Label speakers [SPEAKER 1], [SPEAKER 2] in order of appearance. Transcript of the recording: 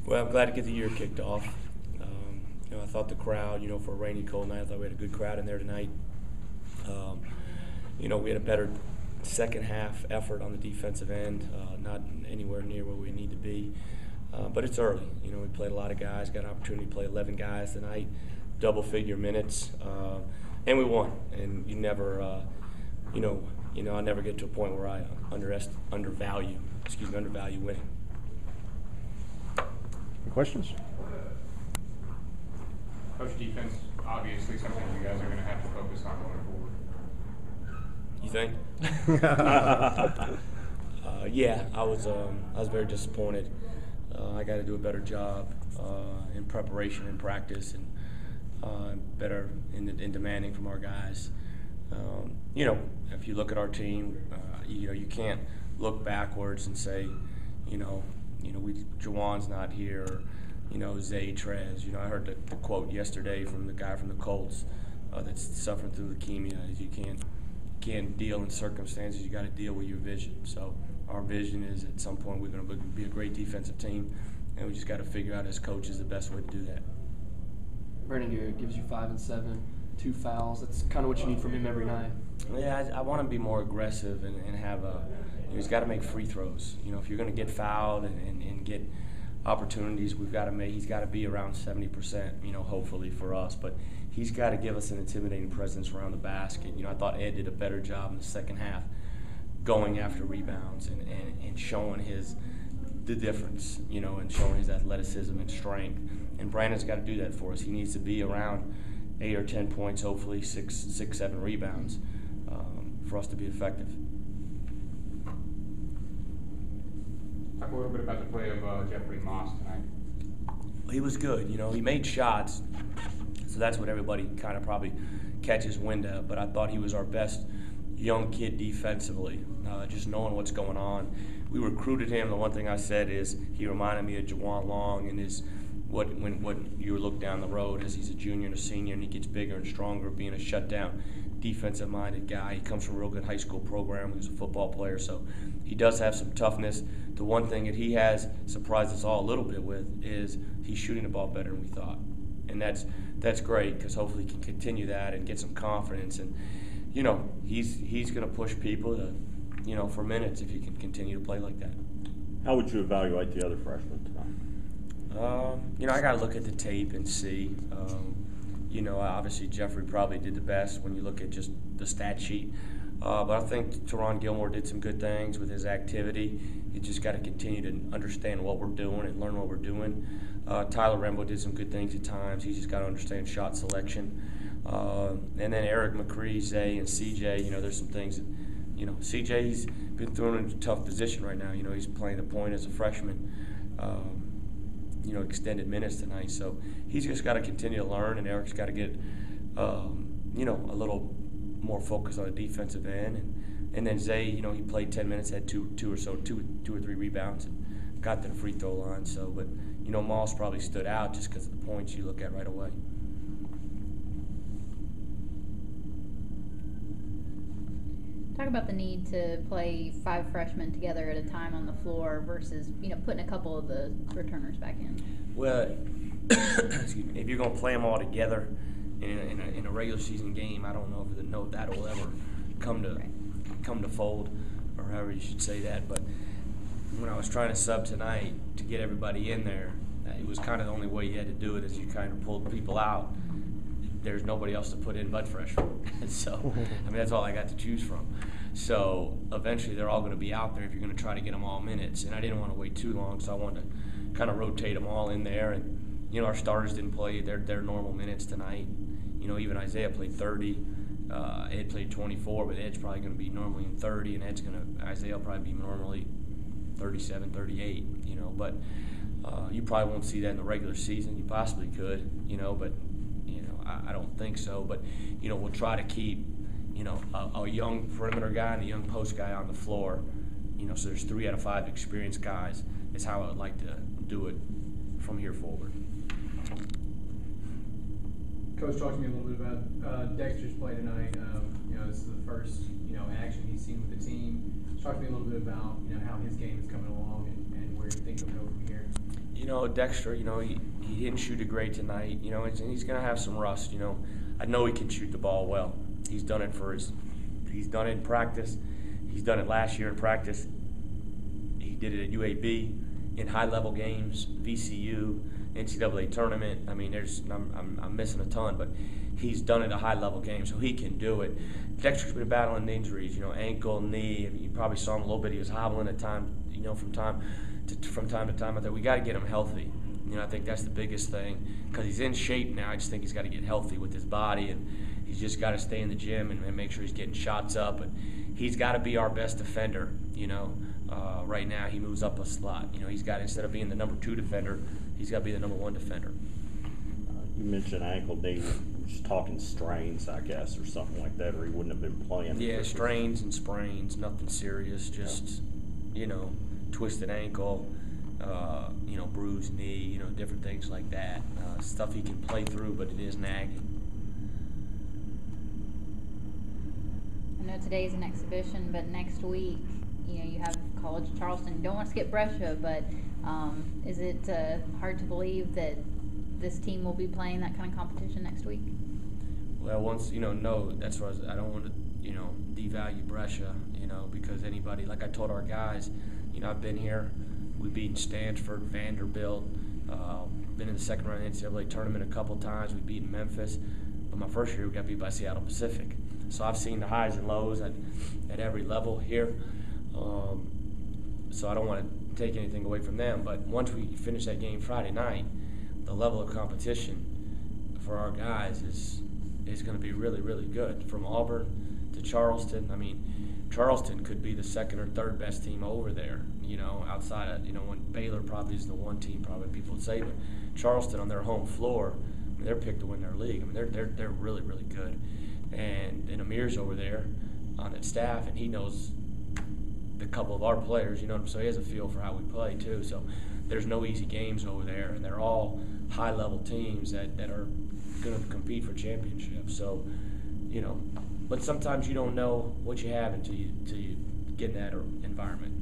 [SPEAKER 1] Well, I'm glad to get the year kicked off. I thought the crowd, for a rainy, cold night, I thought we had a good crowd in there tonight. We had a better second half effort on the defensive end, not anywhere near where we need to be. But it's early. We played a lot of guys, got an opportunity to play 11 guys tonight, double-figure minutes, and we won. And you never, I never get to a point where I undervalue winning.
[SPEAKER 2] Any questions?
[SPEAKER 3] Coach, defense, obviously something you guys are going to have to focus on going forward.
[SPEAKER 1] You think? Yeah, I was very disappointed. I got to do a better job in preparation and practice, and better in demanding from our guys. If you look at our team, you can't look backwards and say, Jawan's not here, or, Zay Trez. I heard the quote yesterday from the guy from the Colts that's suffering through leukemia. Is you can't deal in circumstances. You got to deal with your vision. So our vision is at some point we're going to be a great defensive team, and we just got to figure out as coaches the best way to do that.
[SPEAKER 4] Brandon Garrett gives you 5 and 7, 2 fouls. That's kind of what you need from him every night.
[SPEAKER 1] Yeah, I want to be more aggressive and have he's got to make free throws. If you're going to get fouled and get opportunities, he's got to be around 70%, hopefully for us. But he's got to give us an intimidating presence around the basket. I thought Ed did a better job in the second half going after rebounds and showing the difference, and showing his athleticism and strength. And Brandon's got to do that for us. He needs to be around 8 or 10 points, hopefully 6, 7 rebounds for us to be effective.
[SPEAKER 3] Talk a little bit about the play of Jeffrey Moss tonight.
[SPEAKER 1] He was good. He made shots, so that's what everybody kind of probably catches wind of. But I thought he was our best young kid defensively, just knowing what's going on. We recruited him. The one thing I said is he reminded me of Jawan Long and when you look down the road as he's a junior and a senior and he gets bigger and stronger, being a shutdown, defensive-minded guy. He comes from a real good high school program. He was a football player, so he does have some toughness. The one thing that he has surprised us all a little bit with is he's shooting the ball better than we thought. And that's great because hopefully he can continue that and get some confidence. And, he's going to push people to, for minutes if he can continue to play like that.
[SPEAKER 2] How would you evaluate the other freshmen tonight?
[SPEAKER 1] I got to look at the tape and see. Obviously Jeffrey probably did the best when you look at just the stat sheet. But I think Teron Gilmore did some good things with his activity. You just got to continue to understand what we're doing and learn what we're doing. Tyler Rembo did some good things at times. He's just got to understand shot selection. And then Eric McCree, Zay, and CJ, there's some things that, CJ's been thrown in a tough position right now. He's playing the point as a freshman. Extended minutes tonight. So he's just got to continue to learn, and Eric's got to get, a little more focus on the defensive end. And then Zay, he played 10 minutes, had two or 3 rebounds, and got to the free throw line. So, but, Moss probably stood out just because of the points you look at right away.
[SPEAKER 5] Talk about the need to play 5 freshmen together at a time on the floor versus, putting a couple of the returners back in.
[SPEAKER 1] Well, if you're going to play them all together in a regular season game, I don't know if that will ever come to fold, or however you should say that. But when I was trying to sub tonight to get everybody in there, it was kind of the only way you had to do it, is you kind of pulled people out. There's nobody else to put in but freshmen. So, that's all I got to choose from. So, eventually they're all going to be out there if you're going to try to get them all minutes. And I didn't want to wait too long, so I wanted to kind of rotate them all in there. And, our starters didn't play their normal minutes tonight. Even Isaiah played 30. Ed played 24, but Ed's probably going to be normally in 30, and Isaiah will probably be normally 37, 38, But you probably won't see that in the regular season. You possibly could, but I don't think so. But we'll try to keep a young perimeter guy and a young post guy on the floor. So there's 3 out of 5 experienced guys. Is how I would like to do it from here forward.
[SPEAKER 6] Coach, talk to me a little bit about Dexter's play tonight. This is the first action he's seen with the team. Talk to me a little bit about how his game is coming along and where you think he'll go from here.
[SPEAKER 1] You know, Dexter, you know, he didn't shoot it great tonight, you know, and he's going to have some rust, you know. I know he can shoot the ball well. He's done it he's done it in practice. He's done it last year in practice. He did it at UAB in high-level games, VCU, NCAA tournament. I mean, I'm missing a ton, but he's done it at a high-level game, so he can do it. Dexter's been battling injuries, you know, ankle, knee. I mean, you probably saw him a little bit. He was hobbling at times, you know, from time to time. I thought we got to get him healthy. You know, I think that's the biggest thing because he's in shape now. I just think he's got to get healthy with his body, and he's just got to stay in the gym and make sure he's getting shots up. And he's got to be our best defender. You know, right now he moves up a slot. You know, he's got, instead of being the number 2 defender, he's got to be the number 1 defender.
[SPEAKER 2] You mentioned ankle, knee. Just talking strains, I guess, or something like that, or he wouldn't have been playing.
[SPEAKER 1] Yeah, strains and sprains, nothing serious. Just, you know, twisted ankle. You know, bruised knee, you know, different things like that. Stuff he can play through, but it is nagging.
[SPEAKER 5] I know today's an exhibition, but next week, you know, you have College of Charleston. You don't want to skip Brescia, but is it hard to believe that this team will be playing that kind of competition next week?
[SPEAKER 1] Well, once, you know, no, that's what I don't want to, you know, devalue Brescia, you know, because anybody, like I told our guys, you know, I've been here. We've beaten Stanford, Vanderbilt, been in the second round of the NCAA tournament a couple times. We've beaten Memphis. But my first year, we got beat by Seattle Pacific. So I've seen the highs and lows at every level here. So I don't want to take anything away from them. But once we finish that game Friday night, the level of competition for our guys is going to be really, really good. From Auburn to Charleston, I mean, Charleston could be the second or third best team over there, you know, outside of, you know, when Baylor probably is the one team probably people would say, but Charleston on their home floor, I mean, they're picked to win their league. I mean, they're really, really good. And Amir's over there on that staff, and he knows the couple of our players, you know, so he has a feel for how we play too. So there's no easy games over there, and they're all high-level teams that are going to compete for championships. So, you know, but sometimes you don't know what you have until you get in that environment.